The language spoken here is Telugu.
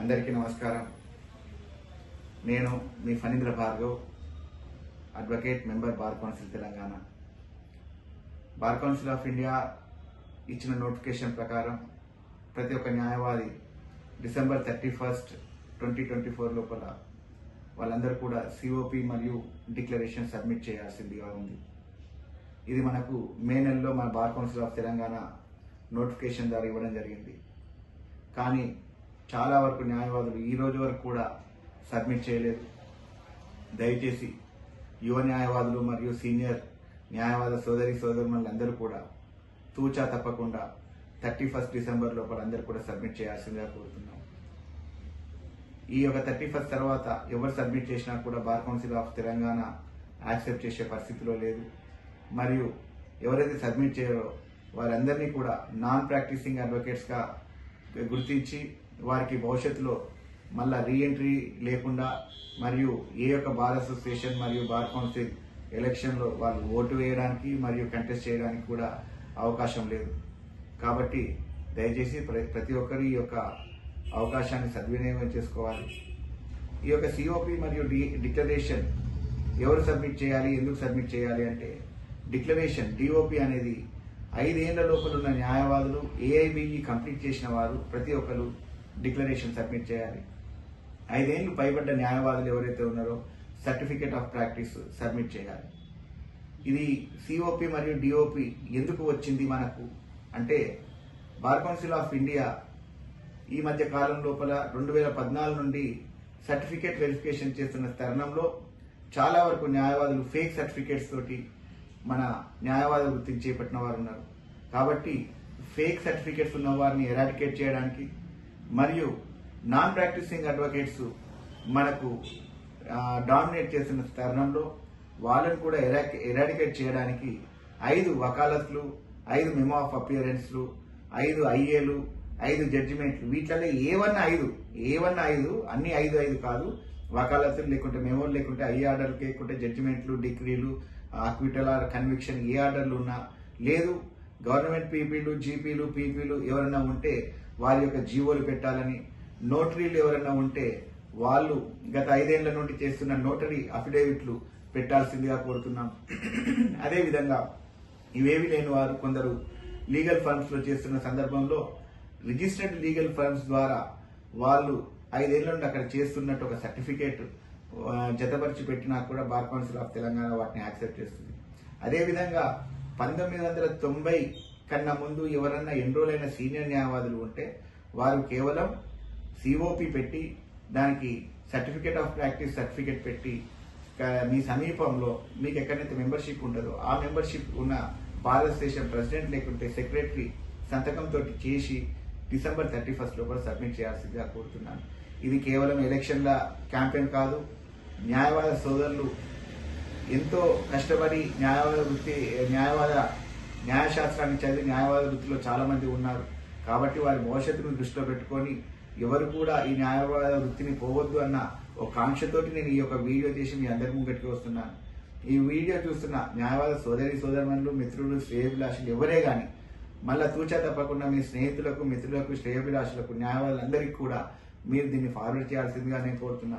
అందరికీ నమస్కారం. నేను మీ Phanindra Bhargav, advocate, member bar council Telangana. Bar council of India ఇచ్చిన నోటిఫికేషన్ ప్రకారం ప్రతి ఒక్క న్యాయవాది డిసెంబర్ 31, 2024 లోపల వాళ్ళందరూ కూడా సిఓపి మరియు డిక్లరేషన్ సబ్మిట్ చేయాల్సిందిగా ఉంది. ఇది మనకు మే నెలలో మన bar council of Telangana notification ద్వారా ఇవ్వడం జరిగింది. కానీ చాలా వరకు న్యాయవాదులు ఈ రోజు వరకు కూడా సబ్మిట్ చేయలేదు. దయచేసి యువ న్యాయవాదులు మరియు సీనియర్ న్యాయవాద సోదరులందరూ కూడా తూచా తప్పకుండా 31 డిసెంబర్ లోపల అందరూ కూడా సబ్మిట్ చేయాల్సిందిగా కోరుతున్నాం. ఈ యొక్క 31 తర్వాత ఎవరు సబ్మిట్ చేసినా కూడా bar council of Telangana accept చేసే పరిస్థితిలో లేదు. మరియు ఎవరైతే సబ్మిట్ చేయరో వారందరినీ కూడా నాన్ ప్రాక్టీసింగ్ అడ్వకేట్స్గా గుర్తించి వారికి భవిష్యత్తులో మళ్ళా రీఎంట్రీ లేకుండా మరియు ఏ యొక్క బార్ అసోసియేషన్ మరియు బార్ కౌన్సిల్ ఎలక్షన్లో వాళ్ళు ఓటు వేయడానికి మరియు కంటెస్ట్ చేయడానికి కూడా అవకాశం లేదు. కాబట్టి దయచేసి ప్రతి ఒక్కరు ఈ యొక్క అవకాశాన్ని సద్వినియోగం చేసుకోవాలి. ఈ యొక్క సిఓపి మరియు డిక్లరేషన్ ఎవరు సబ్మిట్ చేయాలి, ఎందుకు సబ్మిట్ చేయాలి అంటే, డిక్లరేషన్ డిఓపి అనేది 5 ఏళ్ల లోపల ఉన్న న్యాయవాదులు ఏఐబిఈ కంప్లీట్ చేసిన వారు ప్రతి ఒక్కరు డిక్లరేషన్ సబ్మిట్ చేయాలి. 5 ఏళ్లు పైబడ్డ న్యాయవాదులు ఎవరైతే ఉన్నారో సర్టిఫికేట్ ఆఫ్ ప్రాక్టీస్ సబ్మిట్ చేయాలి. ఇది సిఓపి మరియు డిఓపి ఎందుకు వచ్చింది మనకు అంటే, బార్ కౌన్సిల్ ఆఫ్ ఇండియా ఈ మధ్య కాలం లోపల 2014 నుండి సర్టిఫికేట్ వెరిఫికేషన్ చేస్తున్న తరుణంలో చాలా వరకు న్యాయవాదులు ఫేక్ సర్టిఫికేట్స్ తోటి మన న్యాయవాద వృత్తిని చేపట్టిన వారు ఉన్నారు. కాబట్టి ఫేక్ సర్టిఫికేట్స్ ఉన్న వారిని ఎరాడికేట్ చేయడానికి మరియు నాన్ ప్రాక్టీసింగ్ అడ్వకేట్స్ మనకు డామినేట్ చేస్తున్న తరుణంలో వాళ్ళని కూడా ఎరాడికేట్ చేయడానికి 5 వకాలత్లు, 5 మెమో ఆఫ్ అపియరెన్స్లు, 5 ఐఏలు, 5 జడ్జిమెంట్లు, వీటిలో ఏవన్నా 5 అన్ని 5 కాదు. వకాలత్తులు లేకుంటే మెమోలు లేకుంటే ఐ ఆర్డర్లు లేకుంటే జడ్జిమెంట్లు, డిగ్రీలు, అక్విటల్ ఆర్ కన్విక్షన్ ఏ ఆర్డర్లు ఉన్నా లేదు, గవర్నమెంట్ పీపీలు, జీపీలు, పీపీలు ఎవరైనా ఉంటే వారి యొక్క జీవోలు పెట్టాలని, నోటరీలు ఎవరైనా ఉంటే వాళ్ళు గత 5 ఏళ్ల నుండి చేస్తున్న నోటరీ అఫిడేవిట్లు పెట్టాల్సిందిగా కోరుతున్నాం. అదేవిధంగా ఇవేవి లేని వారు కొందరు లీగల్ ఫర్మ్స్ లో చేస్తున్న సందర్భంలో రిజిస్టర్డ్ లీగల్ ఫర్మ్స్ ద్వారా వాళ్ళు 5 ఏళ్ల నుండి అక్కడ చేస్తున్నట్టు ఒక సర్టిఫికేట్ జతపరిచి పెట్టినా కూడా బార్ కౌన్సిల్ ఆఫ్ తెలంగాణ వాటిని యాక్సెప్ట్ చేస్తుంది. అదేవిధంగా 1990 కన్నా ముందు ఎవరన్నా ఎన్రోల్ అయిన సీనియర్ న్యాయవాదులు ఉంటే వారు కేవలం సిఓపి పెట్టి దానికి సర్టిఫికేట్ ఆఫ్ ప్రాక్టీస్ సర్టిఫికేట్ పెట్టి మీ సమీపంలో మీకు ఎక్కడైతే మెంబర్షిప్ ఉంటుందో ఆ మెంబర్షిప్ ఉన్న బార్ అసోసియేషన్ ప్రెసిడెంట్ లేకుంటే సెక్రటరీ సంతకంతో చేసి డిసెంబర్ 31 లోపల సబ్మిట్ చేయాల్సిందిగా కోరుతున్నాను. ఇది కేవలం ఎలక్షన్ల క్యాంపెయిన్ కాదు. న్యాయవాద సోదరులు ఎంతో కష్టపడి న్యాయశాస్త్రాన్ని చదివి న్యాయవాద వృత్తిలో చాలా మంది ఉన్నారు. కాబట్టి వారి భవిష్యత్తును దృష్టిలో పెట్టుకొని ఎవరు కూడా ఈ న్యాయవాద వృత్తిని పోవద్దు అన్న ఒక కాంక్షతోటి నేను ఈ యొక్క వీడియో చేసి మీ అందరి ముంగటికి వస్తున్నాను. ఈ వీడియో చూస్తున్న న్యాయవాద సోదరులు, మిత్రులు, శ్రేయోభిలాషులు ఎవరే గాని మళ్ళా తూచా తప్పకుండా మీ స్నేహితులకు, మిత్రులకు, శ్రేయోభిలాషులకు, న్యాయవాదులందరికీ కూడా మీరు దీన్ని ఫార్వర్డ్ చేయాల్సిందిగా నేను కోరుతున్నాను.